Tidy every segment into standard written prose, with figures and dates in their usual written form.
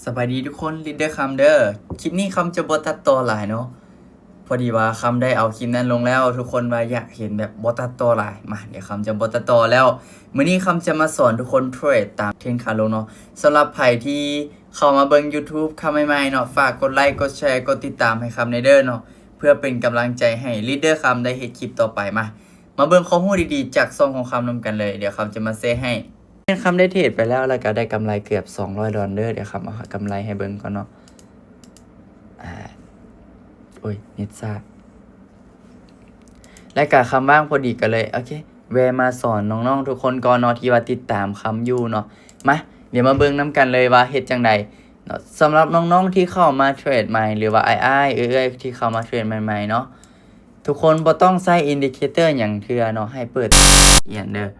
สบายดีทุกคนลินเดอร์คำเด้อคลิปนี้คำจะบตัดต่อหลายเนาะพอดีว่าคำได้เอาคลิปนั้นลงแล้วทุกคนว่าอยากเห็นแบบบตัดต่อหลายมาเดี๋ยวคำจะบตัดต่อแล้วมื้อนี้คำจะมาสอนทุกคนเทรดตามเทรนด์ขาลงเนาะสำหรับใครที่เข้ามาเบิ่ง YouTube คำใหม่ๆเนาะฝากกดไลค์กดแชร์กดติดตามให้คำในเด้อเนาะเพื่อเป็นกำลังใจให้ลินเดอร์คำได้เฮ็ดคลิปต่อไปมาเบิ่งข้อมูลดีๆจากซองของคำนำกันเลยเดี๋ยวคำจะมาเซให้คำได้เทรดไปแล้วก็ได้กำไรเกือบ$200เดี๋ยวคำเอากำไรให้เบิ่งก่อนเนาะโอ้ยนิดซ่าและกะคำว่างพอดีกันเลยโอเคแวะมาสอนน้องๆทุกคนก่อนเนาะที่ว่าติดตามคำอยู่เนาะมาเดี๋ยวมาเบิ่งน้ำกันเลยว่าเฮ็ดจังใดเนาะสำหรับน้องๆที่เข้ามาเทรดใหม่หรือว่าเอ้ยที่เข้ามาเทรดใหม่ๆเนาะทุกคนบ่ต้องใส่อินดิเคเตอร์อย่างเทื่อเนาะให้เปิดเอียนเด้อ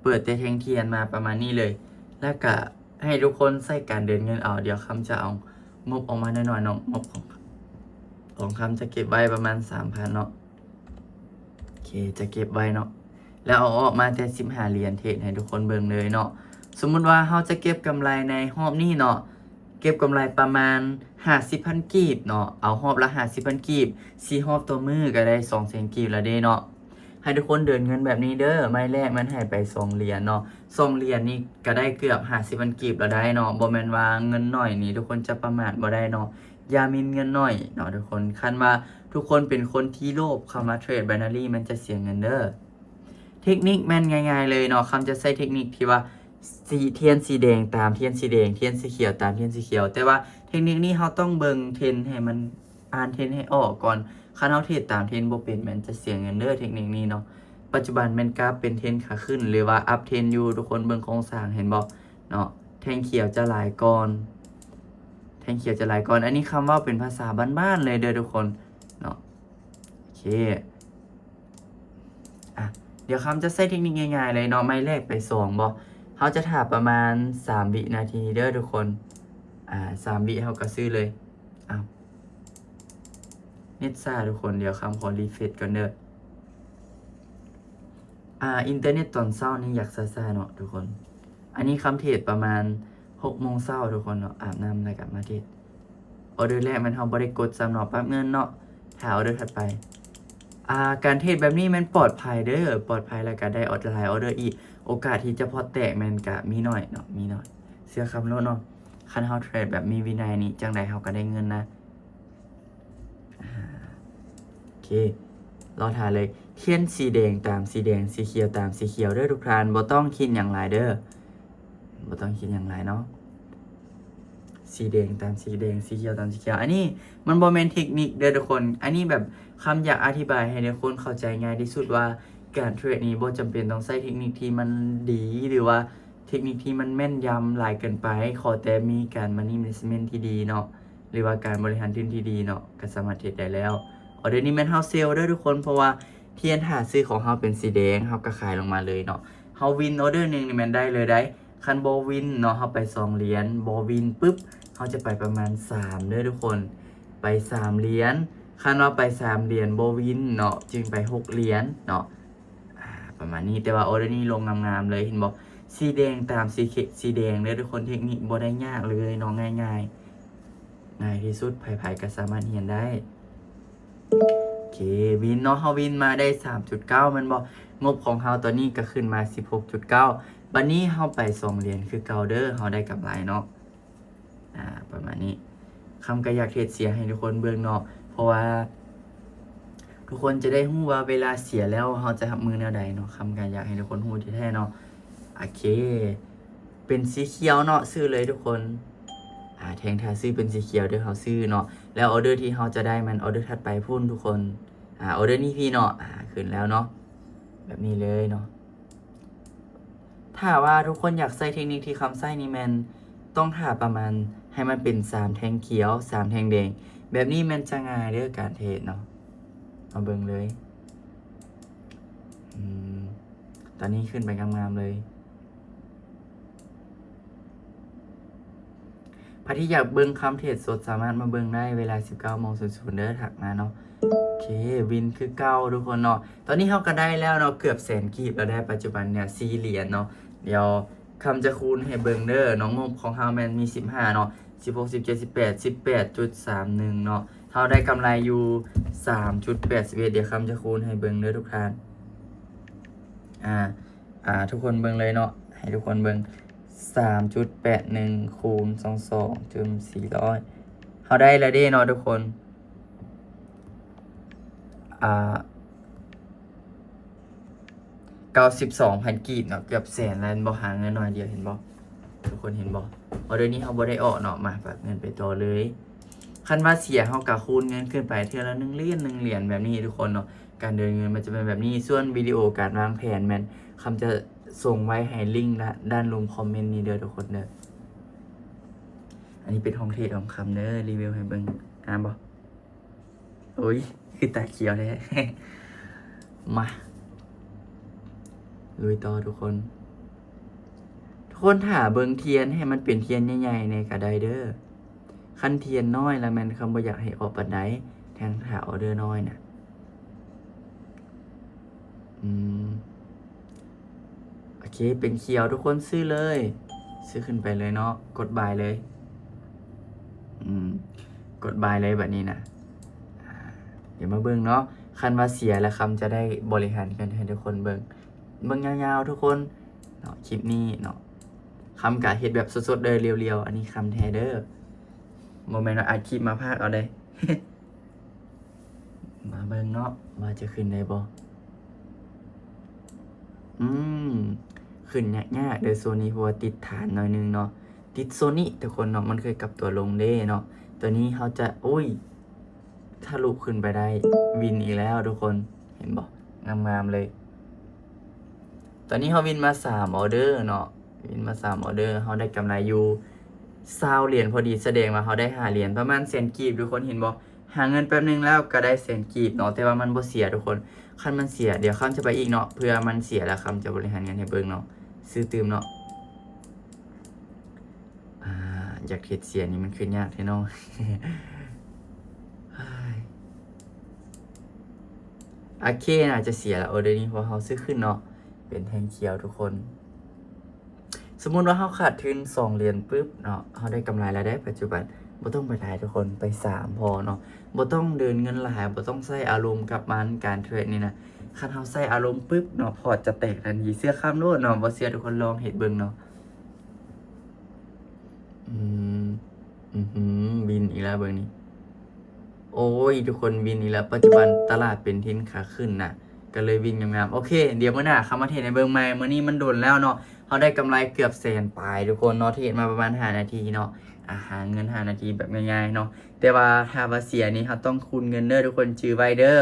เปิดแต่แท่งเทียนมาประมาณนี้เลยแล้วก็ให้ทุกคนใส่การเดินเงินเอาเดี๋ยวคำจะเอางบออกมาหน่อยๆเนาะงบของคำจะเก็บไว้ประมาณ 3,000 เนาะโอเคจะเก็บไว้เนาะแล้วเอาออกมาแต่15 เหรียญเทรดให้ทุกคนเบิ่งเลยเนาะสมมุติว่าเราจะเก็บกำไรในรอบนี้เนาะเก็บกำไรประมาณ50,000 กีบเนาะเอารอบละ50,000 กีบ4รอบตัวมือก็ได้200,000 กีบแล้วเด้เนาะให้ทุกคนเดินเงินแบบนี้เด้อไม่แรกมันให้ไป2 เหรียญเนาะ2 เหรียญนี่ก็ได้เกือบ50,000 กีบแล้วได้เนาะบ่แม่นว่าเงินน้อยนี่ทุกคนจะประมาทบ่ได้เนาะอย่ามีเงินน้อยเนาะทุกคนคันว่าทุกคนเป็นคนที่โลภเข้ามาเทรด binary มันจะเสียเงินเด้อเทคนิคแม่นง่ายๆเลยเนาะคำจะใช้เทคนิคที่ว่าเทียนสีแดงตามเทียนสีแดงเทียนสีเขียวตามเทียนสีเขียวแต่ว่าเทคนิคนี้เราต้องเบิ่งเทรนให้มันอ่านเทรนให้ออกก่อนคันเราเทรดตามเทรนบ่เป็นมันจะเสียเงินเด้อเทคนิคนี้เนาะปัจจุบันแม่นกราฟเป็นเทรนขาขึ้นหรือว่าอัพเทรนอยู่ทุกคนเบิ่งโครงสร้างเห็นบ่เนาะแท่งเขียวจะหลายก่อนแท่งเขียวจะหลายก่อนอันนี้คำว่าเป็นภาษาบ้านๆเลยเด้อทุกคนเนาะโอเคเดี๋ยวคำจะใช้เทคนิคง่ายๆเลยเนาะไม่แรกไป2บ่เขาจะถ่าประมาณ3 วินาทีเด้อทุกคน3 วิเขาก็ซื้อเลยอ้าวเน็ตซ่าทุกคนเดี๋ยวคำขอรีเฟรชก่อนเด้ออินเทอร์เน็ตตอนเช้านี่อยากซ่าๆเนาะทุกคนอันนี้คำเทรดประมาณ6 โมงเช้าทุกคนเนาะอาบน้ำแล้วกลับมาเทรดออเดอร์แรกมันเขาบ่ได้กดซ้ำเนาะแป๊บเงินเนาะถ้าออเดอร์ถัดไปการเทรดแบบนี้มันปลอดภัยเด้อปลอดภัยแล้วก็ได้ออเดอร์หลายออเดอร์อีกโอกาสที่จะพอแตกมันก็มีหน่อยเนาะมีหน่อยเสื้อคำโลดเนาะคันเฮาเทรดแบบมีวินัยนี่จังใดเฮาก็ได้เงินนะโอเครอถ่ายเลยเทียนสีแดงตามสีแดงสีเขียวตามสีเขียวเด้อทุกท่านบ่ต้องคิดหยังหลายเด้อบ่ต้องคิดหยังหลายเนาะสีแดงตามสีแดงสีเขียวตามสีเขียวอันนี้มันบ่แม่นเทคนิคเด้อทุกคนอันนี้แบบคำอยากอธิบายให้ทุกคนเข้าใจง่ายที่สุดว่าการเทรดนี้บ่จำเป็นต้องใช้เทคนิคที่มันดีหรือว่าเทคนิคที่มันแม่นยำหลายเกินไปขอแต่มีการ money management ที่ดีเนาะหรือว่าการบริหารทุนที่ดีเนาะก็สามารถเทรดได้แล้วออเดอร์นี้แม่นเฮาเซลเด้อทุกคนเพราะว่าเทียนหาซื้อของเฮาเป็นสีแดงเฮาก็ขายลงมาเลยเนาะเฮาวินออเดอร์นึงนี่แม่นได้เลยได้คันบ่วินเนาะเฮาไป2 เหรียญบ่วินปึ๊บเขาจะไปประมาณ3เด้อทุกคนไป3 เหรียญคันว่าไป3 เหรียญโบวินเนาะจึงไป6 เหรียญเนาะประมาณนี้แต่ว่าออเดอร์นี้ลงงามๆเลยเห็นบอกสีแดงตามสีแดงเด้อทุกคนเทคนิคบ่ได้ยากเลยเนาะง่ายที่สุดไผๆก็สามารถเรียนได้โอเควินเนาะเฮาวินมาได้ 3.9 มันบอกงบของเฮาตอนนี้ก็ขึ้นมา 16.9 บัดนี้เฮาไป2 เหรียญคือเก่าเด้อเฮาได้กำไรเนาะประมาณนี้คำก็อยากเทรดเสียให้ทุกคนเบิ่งเนาะเพราะว่าทุกคนจะได้รู้ว่าเวลาเสียแล้วเราจะทำมือแนวใดเนาะคำก็อยากให้ทุกคนรู้ที่แท้เนาะโอเคเป็นสีเขียวเนาะซื้อเลยทุกคนแทงทาซื้อเป็นสีเขียวเดี๋ยวเขาซื้อเนาะแล้วออเดอร์ที่เขาจะได้มันออเดอร์ถัดไปพุ่นทุกคนออเดอร์นี้พี่เนาะขึ้นแล้วเนาะแบบนี้เลยเนาะถ้าว่าทุกคนอยากใส่เทคนิคที่คำใส่นี่แมนต้องหาประมาณให้มันเป็น3 แท่งเขียว3 แท่งแดงแบบนี้มันจะง่ายเรื่องการเทรดเนาะมาเบิ่งเลยตอนนี้ขึ้นไปงามๆเลยใครที่อยากเบิ่งคำเทรดสดสามารถมาเบิ่งได้เวลา 19:00 เด้อถักมาเนาะโอเควินคือเก้าทุกคนเนาะตอนนี้เขาก็ได้แล้วเนาะเกือบ100,000 กีบแล้วได้ปัจจุบันเนี่ย4 เหรียญเนาะเดี๋ยวคำจะคูณให้เบิ่งเด้อน้องงบของเฮาแมนมี15เนาะ 16 17 18 18.31 เนาะเท่าได้กำไรอยู่ 3.81 เดี๋ยวคำจะคูณให้เบิ่งเด้อทุกท่านทุกคนเบิ่งเลยเนาะให้ทุกคนเบิ่ง 3.81 คูณ 22 จน 400เขาได้แล้วเด้เนาะทุกคน92,000 กีบเนาะเกือบแสนแล้วบ่หาเงินหน่อยเดียวเห็นบ่ทุกคนเห็นบ่เดี๋ยวนี้เขาบ่ได้ออกเนาะมาฝากเงินไปต่อเลยคันว่าเสียเขากะคูณเงินขึ้นไปเทื่อละ1เหรียญแบบนี้ทุกคนเนาะการเดินเงินมันจะเป็นแบบนี้ส่วนวิดีโอการวางแผนแม่นคำจะส่งไว้ให้ลิงก์ด้านลงคอมเมนต์นี้เด้อทุกคนเด้ออันนี้เป็นห้องเทศของคำเด้อรีวิวให้เบิ่งบ่โอ้ยคือตาเขียวเลย มาลุยต่อทุกคนหาเบิงเทียนให้มันเป็นเทียนใหญ่ๆในกระไดเด้อคันเทียนน้อยแล้วแม่นคำบ่อยากให้ออกปานใดแทงหาออเดอร์น้อยน่ะโอเคเป็นเขียวทุกคนซื้อเลยซื้อขึ้นไปเลยเนาะกดบายเลยกดบายเลยแบบนี้นะเดี๋ยวมาเบิ่งเนาะคันว่าเสียแล้วคำจะได้บริหารกันให้ทุกคนเบิ่งยาวๆทุกคนเนาะคลิปนี้เนาะคำกะเฮ็ดแบบสดๆเลยเรียวๆอันนี้คำแท้เด้อโมเมนต์เราอัดคลิปมาพากเอาได้ มาเบิ่งเนาะว่าจะขึ้นได้บ่ขึ้นยากๆเด้อโซนี้เพราะว่าติดฐานหน่อยนึงเนาะติดโซนี้ทุกคนเนาะมันเคยกลับตัวลงเด้เนาะตัวนี้เขาจะทะลุขึ้นไปได้วินอีกแล้วทุกคนเห็นบ่งามๆเลยตอนนี้เขาวินมา3ออเดอร์เนาะวินมา3ออเดอร์เขาได้กำไรอยู่20เหรียญพอดีแสดงว่าเขาได้5เหรียญประมาณ100,000 กีบทุกคนเห็นบ่หาเงินแป๊บนึงแล้วก็ได้100,000 กีบเนาะแต่ว่ามันบ่เสียทุกคนคันมันเสียเดี๋ยวคำจะไปอีกเนาะเพื่อมันเสียแล้วคำจะบริหารเงินให้เบิ่งเนาะซื้อตืมเนาะอยากเฮ็ดเสียนี่มันขึ้นยากแท้เนาะ โอเคน่าจะเสียแล้วออเดอร์นี้เพราะเขาซื้อขึ้นเนาะเป็นแทงเขียวทุกคน สมมุติว่าเขาขาดทุน2เหรียญปุ๊บเนาะเขาได้กำไรแล้วได้ปัจจุบันบ่ต้องไปหลายทุกคนไป3พอเนาะบ่ต้องเดินเงินหลายบ่ต้องใส่อารมณ์กับมันการเทรดนี่นะคันเฮาใส่อารมณ์ปุ๊บเนาะพอร์ตจะแตกทันทีเสื้อข้ามโลดเนาะบ่เสียทุกคนลองเฮ็ดเบิ่งเนาะวินอีกแล้วเบิ่งนี่โอ้ยทุกคนวินอีกแล้วปัจจุบันตลาดเป็นทิศขาขึ้นน่ะก็เลยวินงามๆโอเคเดี๋ยวมื้อหน้าเข้ามาเทรดในเบิ่งใหม่มื้อนี้มันโดนแล้วเนาะเขาได้กำไรเกือบแสนปลายทุกคนเนาะเทรดมาประมาณ5นาทีเนาะหาเงิน5นาทีแบบง่ายๆเนาะแต่ว่าถ้าว่าเสียนี่เขาต้องคูณเงินเด้อทุกคนจื้อไว้เด้อ